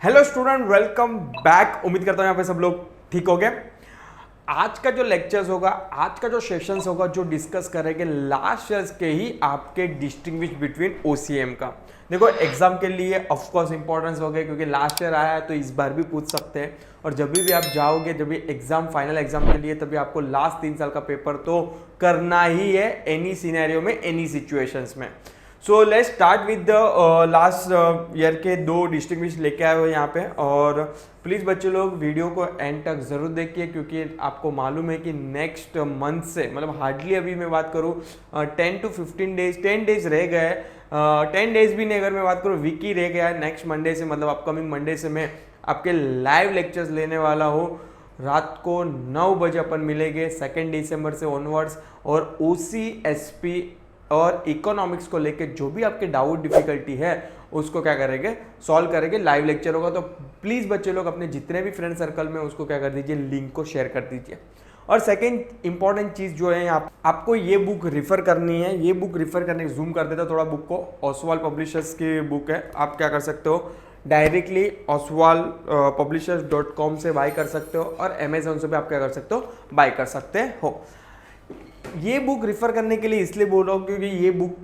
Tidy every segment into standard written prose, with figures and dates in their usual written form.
Hello student, welcome back. उम्मीद करता हूँ यहाँ पे सब लोग ठीक हो गए। आज का जो लेक्चर्स होगा, आज का जो सेशंस होगा, जो डिस्कस करेंगे लास्ट ईयर्स के ही आपके डिस्टिंग्विश बिटवीन ओसीएम का। देखो एग्जाम के लिए ऑफ कोर्स इंपॉर्टेंस हो गया क्योंकि लास्ट ईयर आया है तो इस बार भी पूछ सकते हैं। और जब भी आप जाओगे, जब भी एग्जाम फाइनल एग्जाम के लिए, तभी आपको लास्ट 3 साल का पेपर तो करना ही है, एनी सिनेरियो में, एनी सिचुएशंस में। So let's start with the last year के 2 डिस्टिंग्विश लेके आए हुए यहाँ पे। और प्लीज़ बच्चे लोग वीडियो को एंड तक ज़रूर देखिए क्योंकि आपको मालूम है कि नेक्स्ट मंथ से, मतलब हार्डली अभी मैं बात करूँ 10 to 15 डेज, 10 डेज रह गए। 10 डेज भी नहीं, अगर मैं बात करूँ वीक ही रह गया है। नेक्स्ट मंडे से, मतलब अपकमिंग मंडे से मैं आपके लाइव लेक्चर्स लेने वाला हूँ। रात को 9 बजे अपन मिलेंगे 2 दिसंबर से ऑनवर्ड्स। और OCSP और इकोनॉमिक्स को लेके जो भी आपके डाउट डिफिकल्टी है उसको क्या करेंगे, सॉल्व करेंगे। लाइव लेक्चर होगा तो प्लीज़ बच्चे लोग अपने जितने भी फ्रेंड सर्कल में उसको क्या कर दीजिए, लिंक को शेयर कर दीजिए। और सेकंड इंपॉर्टेंट चीज़ जो है, आपको ये बुक रिफ़र करनी है। ये बुक रिफ़र करने, जूम कर देता थोड़ा बुक को, ओसवाल पब्लिशर्स की बुक है। आप क्या कर सकते हो, डायरेक्टली oswalpublishers.com से बाय कर सकते हो और अमेजोन से भी आप क्या कर सकते हो, बाय कर सकते हो। ये बुक रिफर करने के लिए इसलिए बोल रहा हूँ क्योंकि ये बुक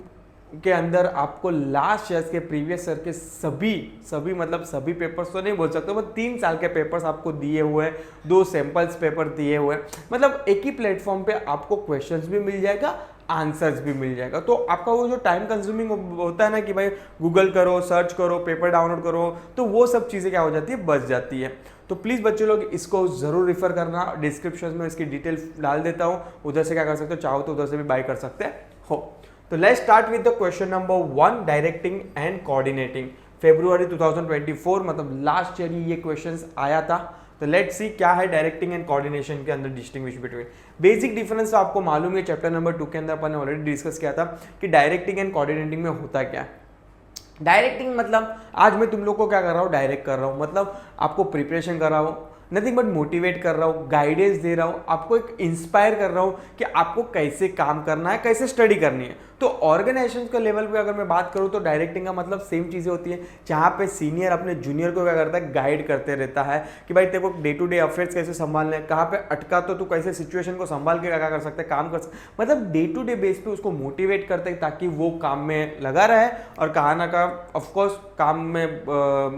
के अंदर आपको लास्ट ईयर के प्रीवियस ईयर के सभी मतलब सभी पेपर्स तो नहीं बोल सकते, बट 3 साल के पेपर्स आपको दिए हुए हैं, 2 सैंपल्स पेपर दिए हुए हैं। मतलब एक ही प्लेटफॉर्म पे आपको क्वेश्चंस भी मिल जाएगा, आंसर्स भी मिल जाएगा। तो आपका वो जो टाइम कंज्यूमिंग होता है ना कि भाई गूगल करो, सर्च करो, पेपर डाउनलोड करो, तो वो सब चीज़ें क्या हो जाती है, बच जाती है। तो प्लीज़ बच्चे लोग इसको ज़रूर रिफ़र करना। डिस्क्रिप्शन में इसकी डिटेल डाल देता हूँ, उधर से क्या कर सकते हो, चाहो तो उधर से भी बाय कर सकते हो। तो let's start with the question number 1, directing and coordinating. February 2024, मतलब लास्ट ईयर ही ये क्वेश्चन आया था। तो लेट्स सी क्या है डायरेक्टिंग एंड कोऑर्डिनेशन के अंदर डिस्टिंग्विश बिटवीन। बेसिक डिफरेंस तो आपको मालूम है, चैप्टर नंबर 2 के अंदर अपन ने ऑलरेडी डिस्कस किया था कि डायरेक्टिंग एंड कोऑर्डिनेटिंग में होता क्या है। डायरेक्टिंग मतलब आज मैं तुम लोग को क्या कर रहा हूँ, डायरेक्ट कर रहा हूँ, मतलब आपको प्रिपरेशन कर रहा हूँ, नथिंग बट मोटिवेट कर रहा हूँ, गाइडेंस दे रहा हूँ, आपको एक इंस्पायर कर रहा हूँ कि आपको कैसे काम करना है, कैसे स्टडी करनी है। तो ऑर्गेनाइजेशन के लेवल पे अगर मैं बात करूँ तो डायरेक्टिंग का मतलब सेम चीज़ें होती है, जहाँ पे सीनियर अपने जूनियर को क्या करता है, गाइड करते रहता है कि भाई तेरे को डे टू डे अफेयर्स कैसे संभालने हैं, कहाँ पे अटका तो तू कैसे सिचुएशन को संभाल के क्या कर सकते हैं, काम कर सकते, मतलब डे टू डे बेस पे उसको मोटिवेट करते हैं ताकि वो काम में लगा रहे। और कहाँ ना कहाँ ऑफकोर्स काम में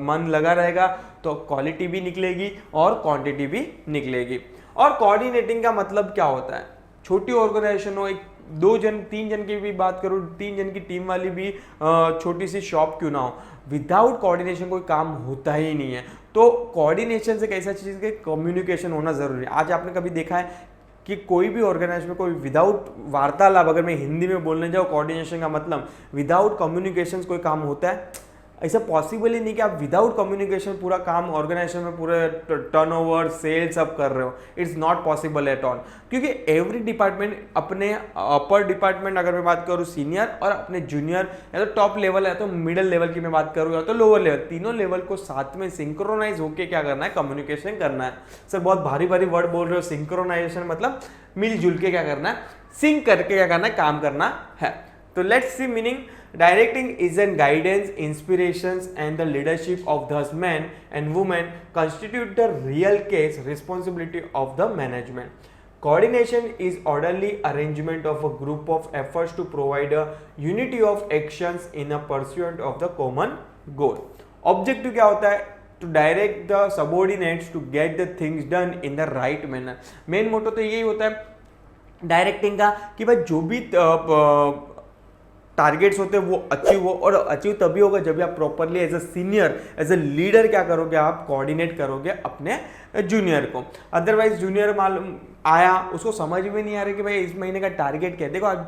मन लगा रहेगा तो क्वालिटी भी निकलेगी और क्वांटिटी भी निकलेगी। और कोऑर्डिनेटिंग का मतलब क्या होता है, छोटी ऑर्गेनाइजेशन हो, एक 2 जन 3 जन की भी बात करूँ, 3 जन की टीम वाली भी छोटी सी शॉप क्यों ना हो, विदाउट कोऑर्डिनेशन कोई काम होता ही नहीं है। तो कोऑर्डिनेशन से कैसा चीज़ के कम्युनिकेशन होना जरूरी है। आज आपने कभी देखा है कि कोई भी ऑर्गेनाइजेशन में कोई विदाउट वार्तालाप, अगर मैं हिंदी में बोलने जाऊँ कोऑर्डिनेशन का मतलब, विदाउट कम्युनिकेशन कोई काम होता है, ऐसा पॉसिबल ही नहीं कि आप विदाउट कम्युनिकेशन पूरा काम ऑर्गेनाइजेशन में पूरे टर्नओवर, सेल्स सब कर रहे हो। It's not possible at all, क्योंकि एवरी डिपार्टमेंट, अपने अपर डिपार्टमेंट अगर मैं बात करूँ सीनियर, और अपने जूनियर या तो टॉप लेवल या तो मिडिल लेवल की मैं बात करूँ या तो लोअर लेवल, तीनों लेवल को साथ में सिंक्रोनाइज होकर क्या करना है, कम्युनिकेशन करना है। सर बहुत भारी भारी वर्ड बोल रहे हो, सिंक्रोनाइजेशन मतलब मिलजुल के क्या करना है, सिंक करके क्या करना है, काम करना है। तो let's C meaning. Directing is an guidance, inspirations and the leadership of those men and women constitute the real case responsibility of the management. Coordination is orderly arrangement of a group of efforts to provide a unity of actions in a pursuit of the common goal. Objective क्या होता है, to direct the subordinates to get the things done in the right manner. Main motto तो यही होता है directing का कि भाई जो भी टारगेट्स होते हैं वो अचीव हो, और अचीव तभी होगा जब आप properly as a senior, as a leader क्या करोगे, आप कोऑर्डिनेट करोगे अपने जूनियर को। अदरवाइज जूनियर मालूम आया, उसको समझ में नहीं आ रहा कि भाई इस महीने का टारगेट क्या है। देखो आज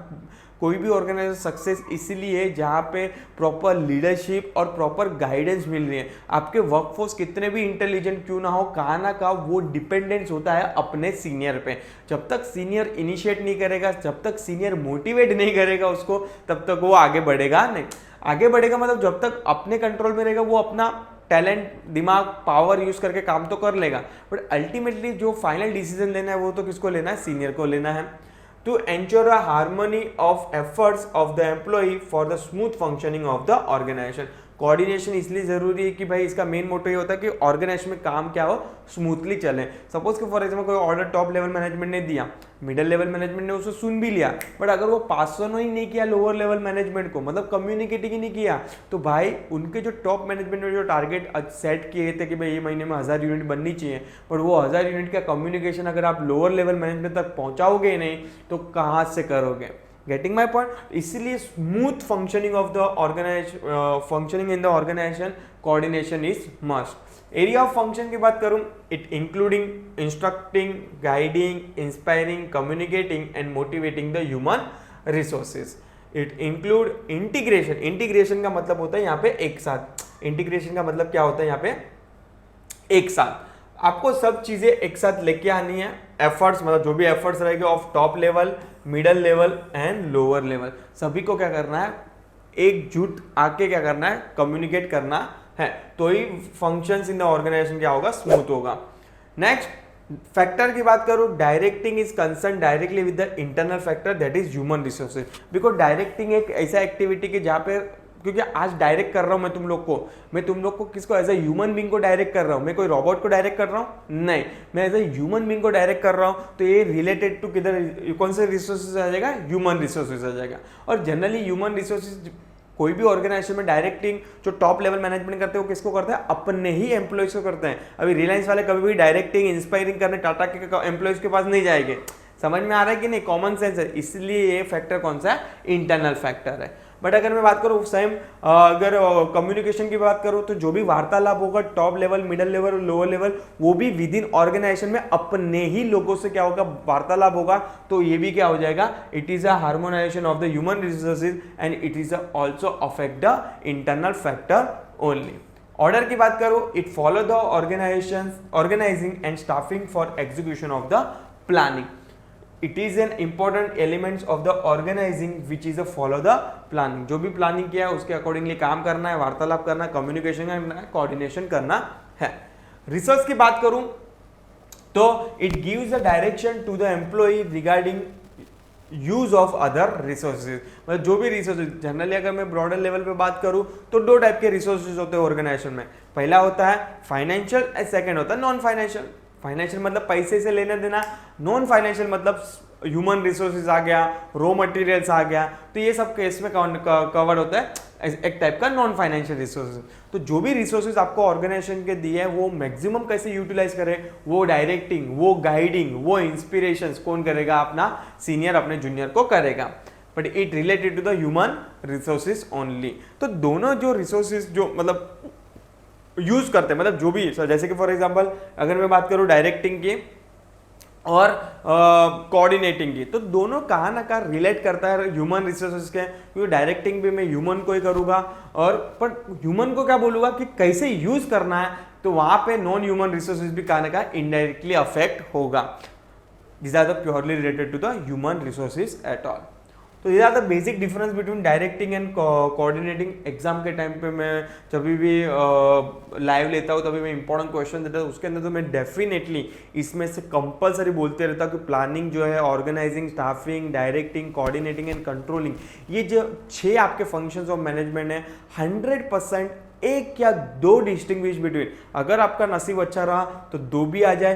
कोई भी ऑर्गेनाइजेशन सक्सेस इसीलिए है जहाँ पे प्रॉपर लीडरशिप और प्रॉपर गाइडेंस मिल रही है। आपके वर्कफोर्स कितने भी इंटेलिजेंट क्यों ना हो, कहाँ ना कहाँ वो डिपेंडेंस होता है अपने सीनियर पे। जब तक सीनियर इनिशिएट नहीं करेगा, जब तक सीनियर मोटिवेट नहीं करेगा उसको, तब तक वो आगे बढ़ेगा नहीं। आगे बढ़ेगा मतलब जब तक अपने कंट्रोल में रहेगा, वो अपना टैलेंट, दिमाग, पावर यूज करके काम तो कर लेगा, बट अल्टीमेटली जो फाइनल डिसीजन लेना है वो तो किसको लेना है, सीनियर को लेना है। to ensure a harmony of efforts of the employee for the smooth functioning of the organization. Coordination इसलिए जरूरी है कि भाई इसका मेन मोटो ये होता है कि ऑर्गेनाइजेशन में काम क्या हो, स्मूथली चले। सपोज कि फॉर एग्जाम्पल कोई ऑर्डर टॉप लेवल मैनेजमेंट ने दिया, मिडिल लेवल मैनेजमेंट ने उसको सुन भी लिया, बट अगर वो पास ऑन ही नहीं किया लोअर लेवल मैनेजमेंट को, मतलब कम्युनिकेट ही नहीं किया, तो भाई उनके जो टॉप मैनेजमेंट ने जो टारगेट सेट किए थे कि भाई ये महीने में 1000 यूनिट बननी चाहिए, पर वो 1000 यूनिट का कम्युनिकेशन अगर आप लोअर लेवल मैनेजमेंट तक पहुंचाओगे नहीं तो कहाँ से करोगे? Getting my point. इसलिए smooth functioning of the functioning in the organisation coordination is must. Area of function की बात करूं, it including instructing, guiding, inspiring, communicating and motivating the human resources. It include integration. Integration का मतलब होता है यहाँ पे एक साथ। इंटीग्रेशन का मतलब क्या होता है यहाँ पे? एक साथ आपको सब चीजें एक साथ लेके आनी है। एफर्ट्स मतलब जो भी एफर्ट्स रहेंगे of top level, middle level and lower level, सभी को क्या करना है? एकजुट आके क्या करना है? कम्युनिकेट करना है, तो ही फंक्शंस इन द ऑर्गेनाइजेशन क्या होगा? स्मूथ होगा। नेक्स्ट फैक्टर की बात करूं, directing is concern directly with the internal factor that is human resources. Because directing एक ऐसा एक्टिविटी की जहाँ पे, क्योंकि आज डायरेक्ट कर रहा हूं मैं तुम लोग को किसको? एज ए ह्यूमन बीइंग को डायरेक्ट कर रहा हूं। मैं कोई रोबोट को डायरेक्ट कर रहा हूं? नहीं, मैं एज ए ह्यूमन बीइंग को डायरेक्ट कर रहा हूं। तो ये रिलेटेड टू किधर, कौन से रिसोर्सेज आ जाएगा? ह्यूमन रिसोर्सेज आ जाएगा। और जनरली ह्यूमन रिसोर्सेज कोई भी ऑर्गेनाइजेशन में डायरेक्टिंग जो टॉप लेवल मैनेजमेंट करते हैं वो किसको करते हैं? अपने ही एम्प्लॉयज को करते हैं। अभी रिलायंस वाले कभी भी डायरेक्टिंग, इंस्पायरिंग करने टाटा के एम्प्लॉयज के पास नहीं जाएंगे। समझ में आ रहा है कि नहीं? कॉमन सेंस है। इसलिए ये फैक्टर कौन सा है? इंटरनल फैक्टर है। बट अगर मैं बात करूँ सेम, अगर कम्युनिकेशन की बात करूँ तो जो भी वार्तालाप होगा top level, middle level, lower level, वो भी विद इन ऑर्गेनाइजेशन में अपने ही लोगों से क्या होगा? वार्तालाप होगा। तो ये भी क्या हो जाएगा? It is a harmonization of the human resources and it is also affect the internal factor only. Order की बात करूँ, it follow the organizing and staffing for execution of the planning. It is an important element of the organizing which is a follow the planning। जो भी planning किया है उसके accordingly काम करना है, वार्तालाप करना है, कम्युनिकेशन करना है, कोऑर्डिनेशन करना है। रिसर्च की बात करूं तो it gives a direction to the employ regarding use of other resources. मतलब जो भी रिसोर्सेज, जनरली अगर मैं ब्रॉडर लेवल पे बात करूं तो दो टाइप के रिसोर्सेज होते हैं ऑर्गेनाइजेशन में। पहला होता है फाइनेंशियल एंड सेकेंड होता है नॉन फाइनेंशियल। फाइनेंशियल मतलब पैसे से लेना देना, नॉन फाइनेंशियल मतलब ह्यूमन रिसोर्सेज आ गया, रॉ मटेरियल्स आ गया। तो ये सब केस में कवर होता है एक टाइप का नॉन फाइनेंशियल रिसोर्सेज। तो जो भी रिसोर्सेज आपको ऑर्गेनाइजेशन के दिए हैं वो मैक्सिमम कैसे यूटिलाइज करें? वो डायरेक्टिंग, वो गाइडिंग, वो इंस्पिरेशंस कौन करेगा? अपना सीनियर अपने जूनियर को करेगा। But it related to the human resources only. तो दोनों जो रिसोर्सेज जो मतलब यूज करते हैं, मतलब जो भी, जैसे कि फॉर एग्जांपल अगर मैं बात करूं डायरेक्टिंग की और कोऑर्डिनेटिंग की, तो दोनों कहाँ ना कहाँ रिलेट करता है ह्यूमन रिसोर्सेज के। क्योंकि डायरेक्टिंग भी मैं ह्यूमन को ही करूँगा, और पर ह्यूमन को क्या बोलूँगा कि कैसे यूज करना है, तो वहाँ पे नॉन ह्यूमन रिसोर्सेज भी कहाँ ना कहाँ इनडायरेक्टली अफेक्ट होगा। This are the purely related to the human resources at all. तो ये are the basic difference between directing and coordinating. Exam के टाइम पे मैं जब भी लाइव लेता हूँ तभी मैं इंपॉर्टेंट क्वेश्चन देता हूँ, उसके अंदर तो मैं डेफिनेटली इसमें से कंपलसरी बोलते रहता हूँ कि प्लानिंग जो है, organizing, staffing, directing, coordinating and controlling, ये जो 6 आपके फंक्शंस ऑफ मैनेजमेंट है, 100% एक या दो डिस्टिंग्विश बिटवीन। अगर आपका नसीब अच्छा रहा तो 2 भी आ जाए,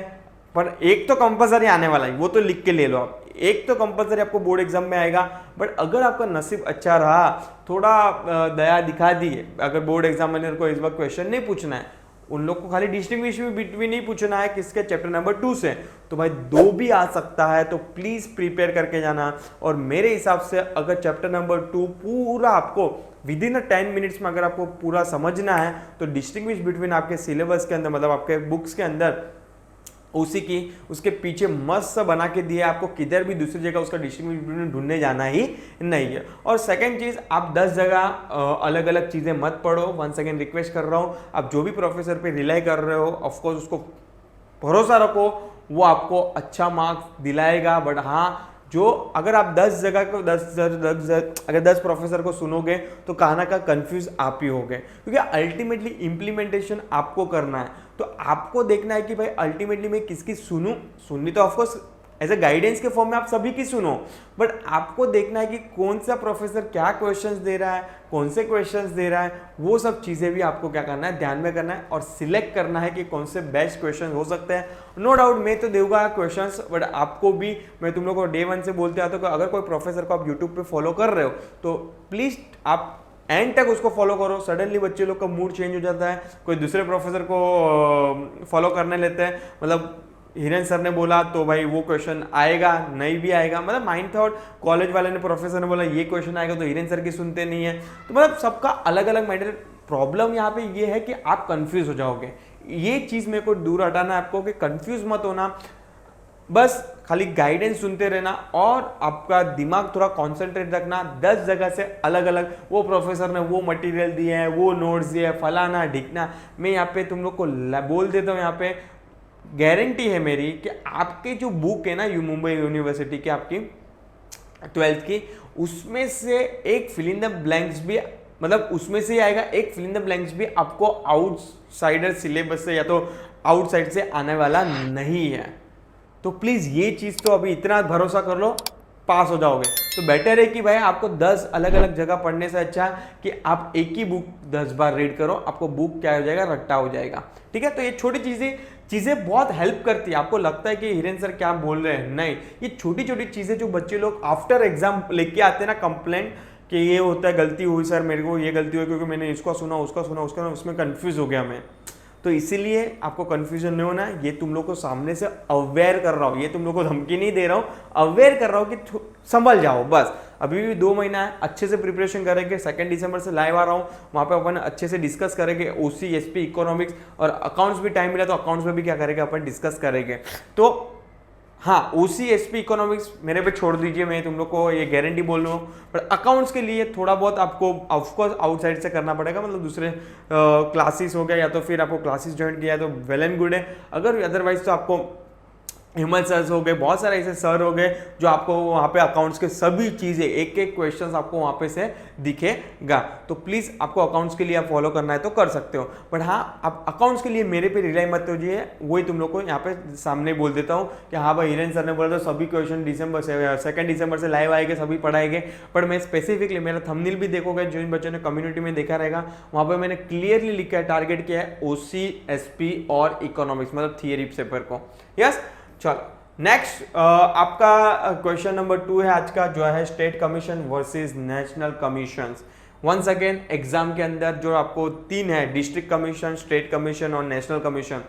पर एक तो कंपलसरी आने वाला है, वो तो लिख के ले लो आप। एक तो कंपलसरी आपको बोर्ड एग्जाम में आएगा, बट अगर आपका नसीब अच्छा रहा, थोड़ा दया दिखा दी, अगर बोर्ड एग्जामिनर को इस वक्त क्वेश्चन नहीं पूछना है, उन लोग को खाली डिस्टिंग्विश बिटवीन नहीं पूछना है किसके चैप्टर नंबर 2 से, तो भाई 2 भी आ सकता है। तो प्लीज प्रिपेयर करके जाना। और मेरे हिसाब से अगर चैप्टर नंबर 2 पूरा आपको विद इन 10 मिनट्स में अगर आपको पूरा समझना है, तो डिस्टिंग्विश बिटवीन आपके सिलेबस के अंदर, मतलब आपके बुक्स के अंदर उसी की उसके पीछे मस्त बना के दिया, आपको किधर भी दूसरी जगह उसका डिस्ट्रीब्यूशन ढूंढने जाना ही नहीं है। और सेकंड चीज, आप 10 जगह अलग अलग चीजें मत पढ़ो। वंस अगेन रिक्वेस्ट कर रहा हूँ, आप जो भी प्रोफेसर पे रिलाई कर रहे हो, ऑफकोर्स उसको भरोसा रखो, वो आपको अच्छा मार्क्स दिलाएगा। बट हाँ, जो अगर आप 10 जगह को 10 प्रोफेसर को सुनोगे तो कहाँ ना कहाँ कंफ्यूज आप ही होगे, क्योंकि अल्टीमेटली इंप्लीमेंटेशन आपको करना है। तो आपको देखना है कि भाई अल्टीमेटली मैं किसकी सुनूं। सुननी तो ऑफकोर्स एज ए गाइडेंस के फॉर्म में आप सभी की सुनो, बट आपको देखना है कि कौन सा प्रोफेसर क्या क्वेश्चंस दे रहा है, कौन से क्वेश्चंस दे रहा है, वो सब चीज़ें भी आपको क्या करना है, ध्यान में करना है और सिलेक्ट करना है कि कौन से बेस्ट क्वेश्चन हो सकते हैं। नो डाउट मैं तो दूंगा क्वेश्चंस, बट आपको भी मैं तुम लोग को डे 1 से बोलते आता हूँ कि अगर कोई प्रोफेसर को आप यूट्यूब पे फॉलो कर रहे हो तो प्लीज़ आप एंड तक उसको फॉलो करो। सडनली बच्चे लोग का मूड चेंज हो जाता है, कोई दूसरे प्रोफेसर को फॉलो करने लेते हैं, मतलब हिरेन सर ने बोला तो भाई वो क्वेश्चन आएगा, नहीं भी आएगा, मतलब माइंड थॉट कॉलेज वाले ने, प्रोफेसर ने बोला ये क्वेश्चन आएगा तो हिरेन सर की सुनते नहीं है, तो मतलब सबका अलग अलग माइंड। प्रॉब्लम यहाँ पे ये है कि आप कंफ्यूज हो जाओगे, ये चीज़ मेरे को दूर हटाना है आपको कि कंफ्यूज मत होना, बस खाली गाइडेंस सुनते रहना और आपका दिमाग थोड़ा कॉन्सेंट्रेट रखना। 10 जगह से अलग अलग वो प्रोफेसर ने वो मटेरियल दिए हैं, वो नोट्स दिए हैं, फलाना ढिकना। मैं यहाँ पे तुम लोग को बोल देता हूँ, यहाँ पे गारंटी है मेरी कि आपकी जो बुक है ना मुंबई यूनिवर्सिटी की आपकी 12th की, उसमें से एक फिल इन द ब्लैंक्स भी, मतलब उसमें से ही आएगा, एक फिल इन द ब्लैंक्स भी आपको आउटसाइडर सिलेबस से या तो आउटसाइड से आने वाला नहीं है। तो प्लीज़ ये चीज़ तो अभी इतना भरोसा कर लो, पास हो जाओगे। तो बेटर है कि भाई आपको 10 अलग अलग जगह पढ़ने से अच्छा कि आप एक ही बुक 10 बार रीड करो, आपको बुक क्या हो जाएगा, रट्टा हो जाएगा। ठीक है, तो ये छोटी चीज़ें बहुत हेल्प करती है। आपको लगता है कि हिरेन सर क्या बोल रहे हैं, नहीं, ये छोटी छोटी चीज़ें जो बच्चे लोग आफ्टर एग्जाम लेके आते हैं ना कंप्लेंट कि ये होता है, गलती हुई सर, मेरे को ये गलती हुई क्योंकि मैंने इसको सुना, उसका सुना, उसका, उसमें कंफ्यूज हो गया मैं। तो इसीलिए आपको कंफ्यूजन नहीं होना है, ये तुम लोग को सामने से अवेयर कर रहा हूँ, ये तुम लोग को धमकी नहीं दे रहा हूँ, अवेयर कर रहा हूँ कि संभल जाओ बस। अभी भी 2 महीना है, अच्छे से प्रिपरेशन करेंगे। 2 दिसंबर से लाइव आ रहा हूँ, वहाँ पे अपन अच्छे से डिस्कस करेंगे ओसी, एसपी, इकोनॉमिक्स और अकाउंट्स भी टाइम मिला तो अकाउंट्स में भी क्या करेंगे अपन डिस्कस करेंगे। तो हाँ, ओसी, एसपी, इकोनॉमिक्स मेरे पे छोड़ दीजिए, मैं तुम लोग को ये गारंटी बोल रहा हूँ, बट अकाउंट्स के लिए थोड़ा बहुत आपको ऑफकोर्स आउटसाइड से करना पड़ेगा, मतलब दूसरे क्लासेस हो गया या तो फिर आपको क्लासेस ज्वाइन किया है तो वेल एंड गुड है। अगर अदरवाइज तो आपको हिमल सर हो गए, बहुत सारे ऐसे सर हो गए जो आपको वहाँ पे अकाउंट्स के सभी चीज़ें, एक एक क्वेश्चंस आपको वहाँ पे से दिखेगा। तो प्लीज़ आपको अकाउंट्स के लिए आप फॉलो करना है तो कर सकते हो, बट हाँ आप अकाउंट्स के लिए मेरे पे रिलाई मत होइए, वही तुम लोग को यहाँ पे सामने बोल देता हूँ कि हाँ भाई हिरेन सर ने बोला तो सभी क्वेश्चन 2 दिसंबर से लाइव आएंगे, सभी पढ़ाएंगे। पर मैं स्पेसिफिकली, मेरा थंबनेल भी देखोगे, जो इन बच्चों ने कम्युनिटी में देखा रहेगा, वहाँ पर मैंने क्लियरली लिखा है, टारगेट किया है ओसी, एसपी और इकोनॉमिक्स, मतलब थियरी पेपर को। यस, चलो नेक्स्ट आपका क्वेश्चन नंबर 2 है आज का, जो है state commission versus national commission. Once again exam के अंदर जो आपको 3 है, डिस्ट्रिक्ट कमीशन, स्टेट कमीशन और national commission,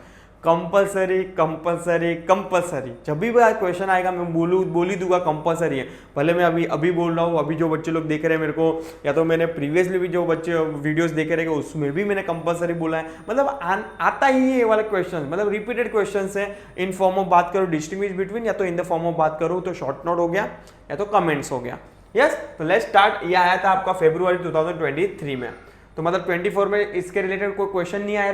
compulsory compulsory compulsory. जब भी क्वेश्चन आएगा मैं बोल ही दूंगा कंपलसरी है। भले मैं अभी बोल रहा हूँ, अभी जो बच्चे लोग देख रहे हैं मेरे को, या तो मैंने प्रीवियसली भी जो बच्चे वीडियोस देखे रहेंगे उसमें भी मैंने कंपलसरी बोला है, मतलब आता ही है ये वाले क्वेश्चन, मतलब रिपीटेड क्वेश्चन है। इन फॉर्म ऑफ बात करो डिस्टिंग्विश बिटवीन, या तो इन द फॉर्म ऑफ बात करूँ तो शॉर्ट नोट हो गया या तो कमेंट्स हो गया। यस, तो लेट्स स्टार्ट। ये आया था आपका फरवरी 2023 में, तो मतलब 24 में इसके रिलेटेड कोई क्वेश्चन नहीं आया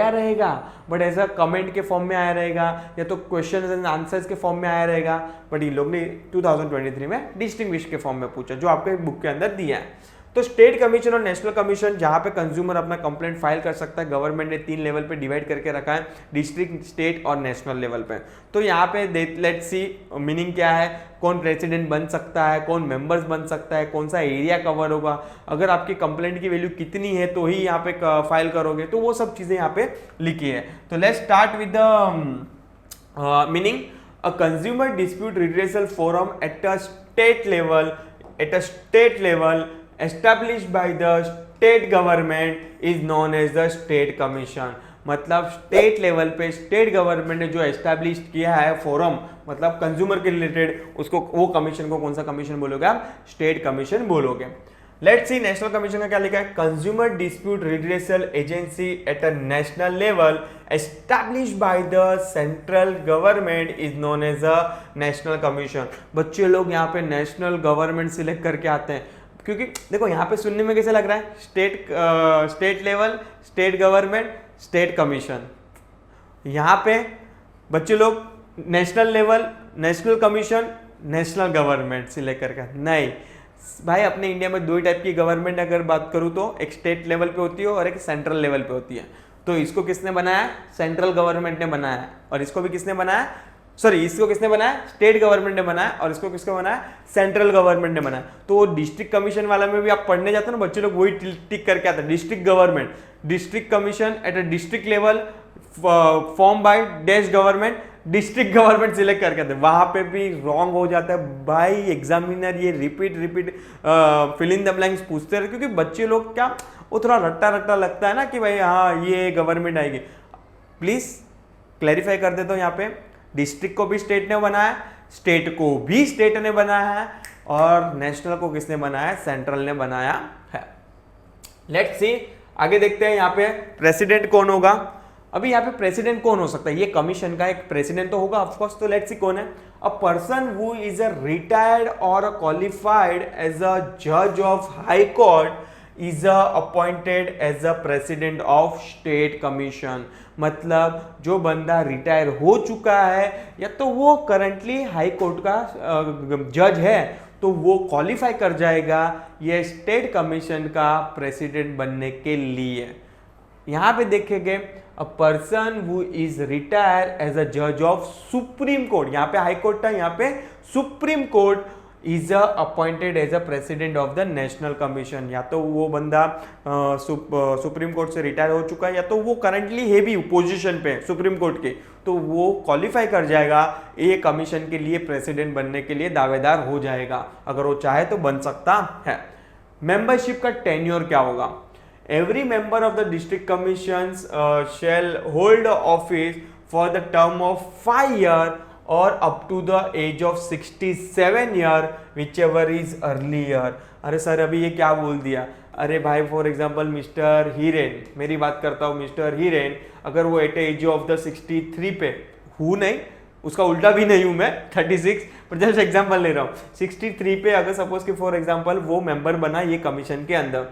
रहेगा, बट एज अ कमेंट के फॉर्म में आया रहेगा या तो क्वेश्चन एंड आंसर्स के फॉर्म में आया रहेगा, बट ये लोग ने 2023 में डिस्टिंग्विश के फॉर्म में पूछा, जो आपके बुक के अंदर दिया है। तो स्टेट कमीशन और नेशनल कमीशन, जहां पे कंज्यूमर अपना कंप्लेंट फाइल कर सकता है, गवर्नमेंट ने 3 लेवल पे डिवाइड करके रखा है, डिस्ट्रिक्ट, स्टेट और नेशनल लेवल पे। तो यहाँ पे लेट्स सी मीनिंग क्या है, कौन प्रेसिडेंट बन सकता है, कौन मेंबर्स बन सकता है, कौन सा एरिया कवर होगा, अगर आपकी कंप्लेंट की वैल्यू कितनी है तो ही यहाँ पे फाइल करोगे, तो वो सब चीजें यहाँ पे लिखी है। तो let's start with the meaning. A consumer dispute redressal forum at a state level established by the state government is known as the state commission। मतलब स्टेट लेवल पे स्टेट गवर्नमेंट ने जो एस्टैब्लिश किया है फोरम, मतलब consumer के related, उसको, वो कमीशन को कौन सा कमीशन बोलोगे आप, स्टेट कमीशन बोलोगे। लेट्स सी नेशनल कमीशन का क्या लिखा है, consumer dispute redressal agency at a national level established by the central government is known as a national commission. बच्चे लोग यहाँ पे नेशनल गवर्नमेंट सिलेक्ट करके आते हैं, क्योंकि देखो यहाँ पे सुनने में कैसे लग रहा है, state level, state government, state commission. यहाँ पे बच्चे लोग national level, national commission, national government select करके, नहीं भाई, अपने इंडिया में 2 टाइप की गवर्नमेंट अगर बात करूँ तो एक स्टेट लेवल पे होती है और एक सेंट्रल लेवल पे होती है। तो इसको किसने बनाया, सेंट्रल गवर्नमेंट ने बनाया, और इसको भी किसने बनाया, सॉरी, इसको किसने बनाया, स्टेट गवर्नमेंट ने बनाया, और इसको किसको बनाया, सेंट्रल गवर्नमेंट ने बनाया। तो डिस्ट्रिक्ट कमीशन वाला में भी आप पढ़ने जाते हो ना, बच्चे लोग वही टिक करके आते हैं, district government, district commission at a district level form by dash government, district government select करके आते हैं, वहां पे भी रॉन्ग हो जाता है भाई। एग्जामिनर ये repeat fill in the blanks पूछते रहे, क्योंकि बच्चे लोग क्या, वो थोड़ा रट्टा रट्टा लगता है ना कि भाई हाँ ये गवर्नमेंट आएगी। प्लीज क्लैरिफाई कर देता हूं, यहाँ पे डिस्ट्रिक्ट को भी स्टेट ने बनाया, स्टेट को भी स्टेट ने बनाया है, और नेशनल को किसने बनाया है, सेंट्रल ने बनाया है। लेट्स सी, आगे देखते हैं यहाँ पे प्रेसिडेंट कौन होगा। अभी यहाँ पे प्रेसिडेंट कौन हो सकता है, ये कमीशन का एक प्रेसिडेंट तो होगा ऑफकोर्स। तो लेट्स सी कौन है, a person who is a retired और क्वालिफाइड एज अ जज of high court is appointed as a president of state commission. मतलब जो बंदा रिटायर हो चुका है या तो वो करंटली हाई कोर्ट का जज है, तो वो क्वालिफाई कर जाएगा ये स्टेट कमीशन का प्रेसिडेंट बनने के लिए। यहां पे देखेंगे a person who is retire as a जज ऑफ सुप्रीम कोर्ट, यहाँ पे हाई कोर्ट था, यहाँ पे supreme court, is appointed as a president of the national commission. या तो वो बंदा सुप्रीम कोर्ट से रिटायर हो चुका है, या तो वो करंटली है भी पोजीशन पे सुप्रीम कोर्ट के, तो वो क्वालिफाई कर जाएगा ये कमीशन के लिए, प्रेसिडेंट बनने के लिए दावेदार हो जाएगा, अगर वो चाहे तो बन सकता है। मेंबरशिप का टेन्योर क्या होगा, every member of the district commission shall hold office for the term of 5 year और up to the age of 67 year whichever is earlier. अरे सर अभी ये क्या बोल दिया, अरे भाई फॉर एग्जांपल मिस्टर हीरेन, मेरी बात करता हूँ, मिस्टर हीरेन अगर वो एट एज ऑफ द 63 पे हूँ, नहीं उसका उल्टा भी नहीं हूँ मैं 36, पर जस्ट एग्जांपल ले रहा हूँ, 63 पे अगर सपोज कि फॉर एग्जांपल वो मेंबर बना ये कमीशन के अंदर,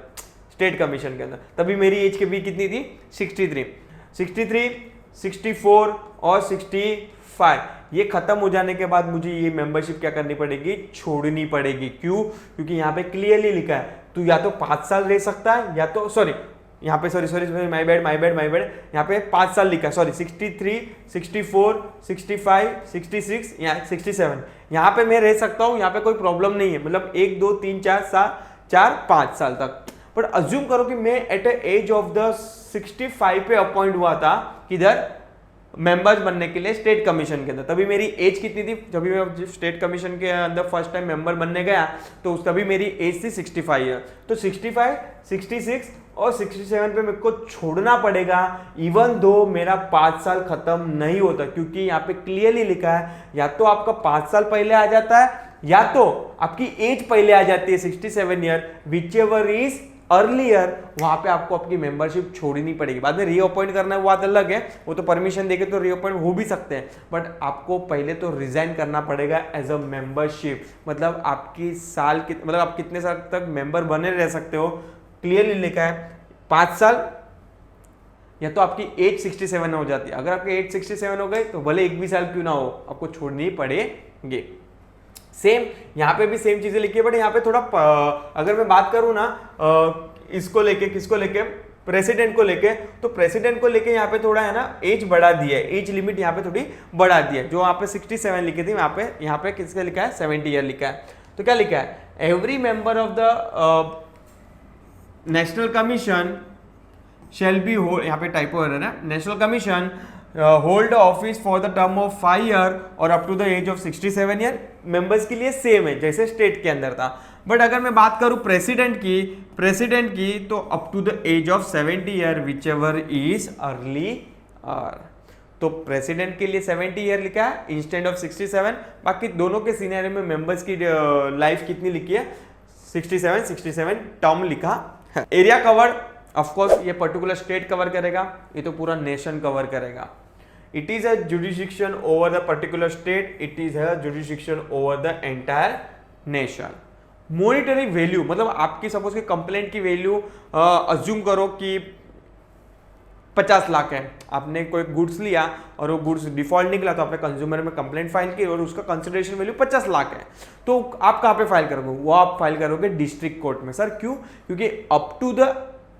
स्टेट कमीशन के अंदर, तभी मेरी एज के भी कितनी थी 63, 64 और 65। ये खत्म हो जाने के बाद मुझे ये मेंबरशिप क्या करनी पड़ेगी, छोड़नी पड़ेगी। क्यों, क्योंकि यहाँ पे क्लियरली लिखा है तू या तो 5 साल रह सकता है, या तो सॉरी यहाँ पे सॉरी माय बैड यहाँ पे 5 साल लिखा है, सॉरी 63, 64, 65, 66 या 67, यहाँ पे मैं रह सकता हूँ, यहाँ पे कोई प्रॉब्लम नहीं है, मतलब 1 2 3 4 5 साल तक। पर अज्यूम करो कि मैं एट एज ऑफ द 65 पे अपॉइंट हुआ था, किधर, मेंबर्स बनने के लिए स्टेट कमीशन के अंदर। तभी मेरी एज कितनी थी, जब मैं स्टेट कमीशन के अंदर फर्स्ट टाइम मेंबर बनने गया, तो तभी मेरी एज थी 65 ईयर। तो 65, 66 और 67 पे मेरे को छोड़ना पड़ेगा, इवन दो मेरा 5 साल खत्म नहीं होता, क्योंकि यहाँ पे क्लियरली लिखा है या तो आपका 5 साल पहले आ जाता है, या तो आपकी एज पहले आ जाती है 67 year, whichever is earlier, वहां पे आपको आपकी मेंबरशिप छोड़नी पड़ेगी। बाद में रीअपॉइंट करना है वो बात अलग है, वो तो परमिशन देके तो रीअपॉइंट हो भी सकते हैं, बट आपको पहले तो रिजाइन करना पड़ेगा एज अ मेंबरशिप। मतलब आपकी साल मतलब आप कितने साल तक मेंबर बने रह सकते हो, क्लियरली लिखा है 5 साल, या तो आपकी एज 67 हो जाती है। अगर आपकी एज 67 हो गई तो भले 1 भी साल क्यों ना हो, आपको छोड़नी पड़ेंगे। सेम यहाँ पे भी सेम चीजें लिखी है, बट यहाँ पे थोड़ा अगर मैं बात करूं ना इसको लेके, किसको लेके, प्रेसिडेंट को लेके, तो प्रेसिडेंट को लेके यहाँ पे थोड़ा है ना एज बढ़ा दिया है, एज लिमिट यहाँ पे थोड़ी बढ़ा दिया है। जो यहाँ पे 67 लिखी थी, यहाँ पे किसका लिखा है 70 ईयर लिखा है। तो क्या लिखा है, every member of the national commission shall be hold, यहाँ पे टाइपो है ना, national commission hold office for the term of 5 year और up to the age of 67 year. Members के लिए सेम है जैसे स्टेट के अंदर था, बट अगर मैं बात करूं प्रेसिडेंट की तो up to the age of 70 year whichever is early. तो प्रेसिडेंट के लिए 70 ईयर लिखा है इंस्टेड ऑफ 67। बाकी दोनों के सिनेरियो में मेंबर्स की लाइफ कितनी लिखी है 67 टर्म लिखा है। एरिया कवर्ड, ऑफ कोर्स ये पर्टिकुलर स्टेट कवर करेगा, ये तो पूरा नेशन कवर करेगा। It is a jurisdiction over the particular state, it is a jurisdiction over the entire nation. Monetary value, मतलब आपकी सपोज कि कंप्लेंट की वैल्यू अज्यूम करो कि 50 लाख है, आपने कोई गुड्स लिया और वो गुड्स डिफॉल्ट निकला, तो आपने कंज्यूमर में कंप्लेंट फाइल की और उसका कंसिडरेशन वैल्यू 50 लाख है, तो आप कहाँ पे फाइल करोगे, वो आप फाइल करोगे डिस्ट्रिक्ट कोर्ट में। सर क्यों, क्योंकि अप टू द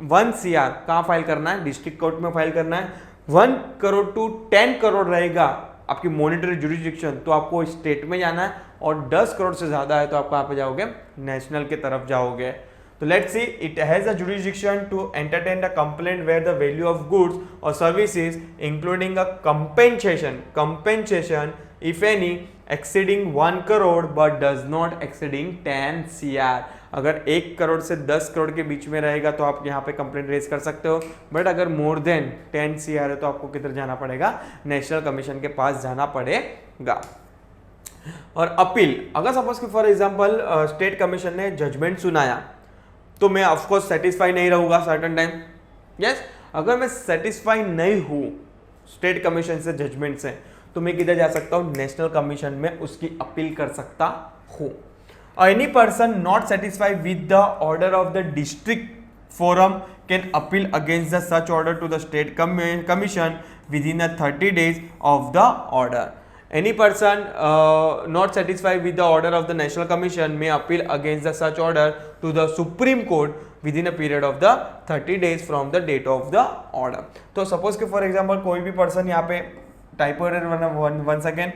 1 CR कहाँ फाइल करना है, डिस्ट्रिक्ट कोर्ट में फाइल करना है। 1 करोड़ टू 10 करोड़ रहेगा आपकी मॉनिटरी जुरिडिक्शन, तो आपको स्टेट में जाना है, और 10 करोड़ से ज़्यादा है तो आप कहाँ पे जाओगे, नेशनल की तरफ जाओगे। तो let's see, it has a jurisdiction to entertain the complaint where the value of goods और services including a compensation if any exceeding 1 crore but does not exceeding 10 CR। अगर 1 करोड़ से 10 करोड़ के बीच में रहेगा तो आप यहाँ पे कंप्लेंट रेज कर सकते हो, बट अगर मोर देन 10 CR है तो आपको किधर जाना पड़ेगा, नेशनल कमीशन के पास जाना पड़ेगा। और अपील, अगर सपोज कि फॉर एग्जांपल स्टेट कमीशन ने जजमेंट सुनाया तो मैं ऑफकोर्स सेटिस्फाई नहीं रहूंगा सर्टन टाइम, यस। अगर मैं सेटिस्फाई नहीं हूं स्टेट कमीशन से, जजमेंट से, तो मैं किधर जा सकता हूं, नेशनल कमीशन में उसकी अपील कर सकता हूं। Any person not satisfied with the order of the district forum can appeal against the such order to the state commission within 30 days of the order. Any person not satisfied with the order of the National Commission may appeal against the such order to the Supreme Court within a period of the 30 days from the date of the order। तो suppose कि for example कोई भी person यहाँ पे typo error one second,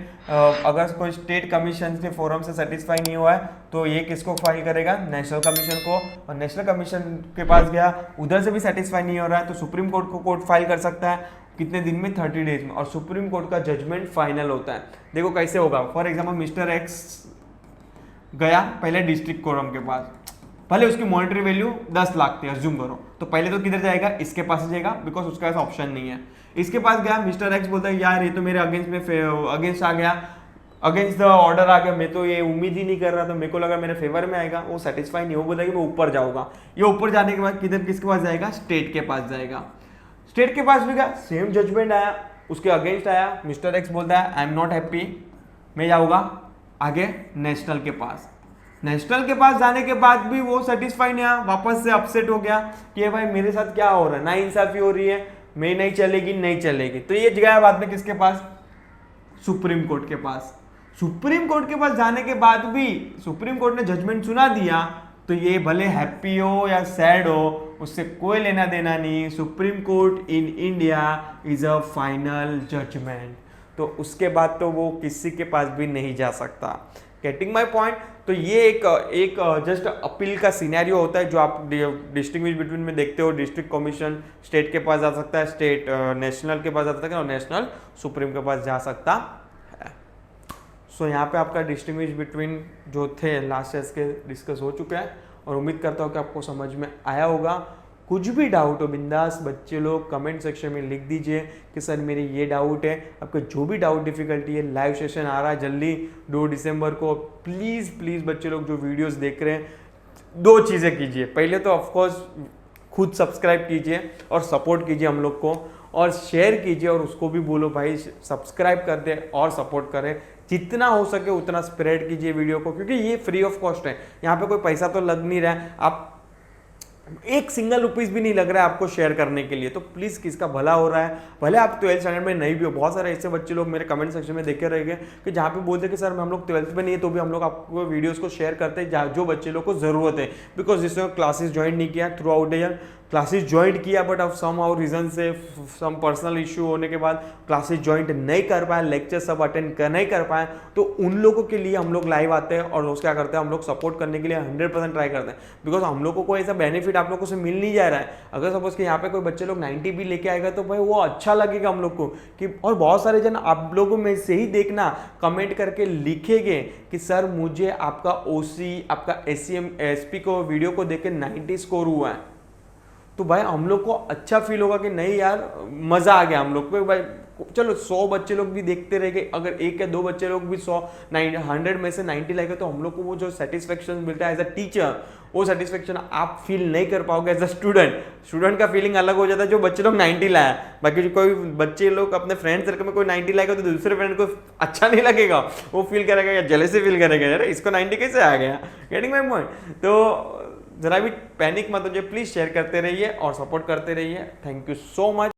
अगर कोई state commission के forum से सेटिस्फाई नहीं हुआ है तो ये किसको फाइल करेगा, नेशनल कमीशन को, और नेशनल कमीशन के पास गया, उधर से भी सेटिस्फाई नहीं हो रहा है तो सुप्रीम कोर्ट को कोर्ट फाइल कर सकता है, कितने दिन में, 30 डेज में, और सुप्रीम कोर्ट का जजमेंट फाइनल होता है। देखो कैसे होगा, फॉर एग्जांपल मिस्टर एक्स गया पहले डिस्ट्रिक्ट कोरम के पास, भले उसकी मॉनिटरी वैल्यू 10 लाख थी, अज्यूम करो, तो पहले तो किधर जाएगा, इसके पास जाएगा, बिकॉज उसका ऐसा ऑप्शन नहीं है। इसके पास गया, मिस्टर एक्स बोलता है यार ये तो मेरे अगेंस्ट में अगेंस्ट आ गया, अगेंस्ट द ऑर्डर आ गया, मैं तो ये उम्मीद ही नहीं कर रहा था, मेरे को लगा मेरे फेवर में आएगा, वो सेटिस्फाई नहीं हो, बोला कि मैं ऊपर जाऊंगा। ये ऊपर जाने के बाद किधर, किसके पास जाएगा, स्टेट के पास जाएगा। स्टेट के पास भी गया, सेम जजमेंट आया, उसके अगेंस्ट आया, मिस्टर एक्स बोलता है आई एम नॉट हैप्पी, मैं जाऊंगा आगे नेशनल के पास। नेशनल के पास जाने के बाद भी वो सेटिस्फाई नहीं आया, वापस से अपसेट हो गया कि भाई मेरे साथ क्या हो रहा है, ना इंसाफी हो रही है, मैं नहीं चलेगी नहीं चलेगी, तो ये गया बाद में किसके पास, सुप्रीम कोर्ट के पास। सुप्रीम कोर्ट के पास जाने के बाद भी सुप्रीम कोर्ट ने जजमेंट सुना दिया, तो ये भले हैप्पी हो या सैड हो, उससे कोई लेना देना नहीं। Supreme court in India is a final judgment, तो उसके बाद तो वो किसी के पास भी नहीं जा सकता। Getting my point. तो ये एक जस्ट अपील का सिनेरियो होता है जो आप डिस्टिंग्विश बिटवीन में देखते हो। डिस्ट्रिक्ट कमीशन स्टेट के पास जा सकता है, स्टेट नेशनल के पास जा सकता है, और नेशनल सुप्रीम के पास जा सकता है। सो यहाँ पे आपका डिस्टिंग्विश बिटवीन जो थे लास्ट ईयर के डिस्कस हो चुके हैं, और उम्मीद करता हूँ कि आपको समझ में आया होगा। कुछ भी डाउट हो बिंदास बच्चे लोग कमेंट सेक्शन में लिख दीजिए कि सर मेरे ये डाउट है। आपका जो भी डाउट डिफिकल्टी है, लाइव सेशन आ रहा है जल्दी 2 दिसंबर को। प्लीज़ प्लीज़ बच्चे लोग जो वीडियोस देख रहे हैं, 2 चीज़ें कीजिए। पहले तो ऑफकोर्स खुद सब्सक्राइब कीजिए और सपोर्ट कीजिए हम लोग को, और शेयर कीजिए, और उसको भी बोलो भाई सब्सक्राइब कर दे और सपोर्ट करें। जितना हो सके उतना स्प्रेड कीजिए वीडियो को, क्योंकि ये फ्री ऑफ कॉस्ट है। यहाँ पे कोई पैसा तो लग नहीं रहा है, आप एक सिंगल रुपीस भी नहीं लग रहा है आपको शेयर करने के लिए। तो प्लीज़ किसका भला हो रहा है, भले आप 12th स्टैंडर्ड में नहीं भी हो। बहुत सारे ऐसे बच्चे लोग मेरे कमेंट सेक्शन में देखे रहेंगे कि जहाँ पे बोलते हैं कि सर हम लोग 12th में नहीं है तो भी हम लोग आपको वीडियोस को शेयर करते हैं जो बच्चे लोग को ज़रूरत है। बिकॉज जिसने क्लासेस ज्वाइन नहीं किया through out the year, classes join किया बट अब सम हाउ रीजन से, सम पर्सनल इशू होने के बाद क्लासेस ज्वाइन नहीं कर पाए, लेक्चर सब अटेंड नहीं कर पाए, तो उन लोगों के लिए हम लोग लाइव आते हैं और उसका क्या करते हैं, हम लोग सपोर्ट करने के लिए 100% ट्राई करते हैं। बिकॉज हम लोग को कोई ऐसा बेनिफिट आप लोगों से मिल नहीं जा रहा है। अगर सपोज कि यहाँ पे कोई बच्चे लोग 90 भी लेके आएगा तो भाई वो अच्छा लगेगा हम लोग को कि, और बहुत सारे जन आप लोगों में से ही देखना कमेंट करके लिखेंगे कि सर मुझे आपका ओसी, आपका एससीएम एसपी को वीडियो को देख के 90 स्कोर हुआ है। तो भाई हम लोग को अच्छा फील होगा कि नहीं यार मज़ा आ गया हम लोग को। भाई चलो 100 बच्चे लोग भी देखते रहेंगे, अगर 1 या 2 बच्चे लोग भी 100 में से 90 लाएंगे तो हम लोग को वो जो सेटिस्फेक्शन मिलता है एज अ टीचर, वो सेटिस्फेक्शन आप फील नहीं कर पाओगे एज अ स्टूडेंट का फीलिंग अलग हो जाता है जो बच्चे लोग 90 लाया। बाकी कोई बच्चे लोग अपने फ्रेंड सर्कल में कोई 90 लाएगा तो दूसरे फ्रेंड को अच्छा नहीं लगेगा, वो फील करेगा या जेलसी फील करेगा यार इसको 90 कैसे आ गया। Getting my point. तो जरा भी पैनिक मत हो जाइए, प्लीज़ शेयर करते रहिए और सपोर्ट करते रहिए। Thank you so much.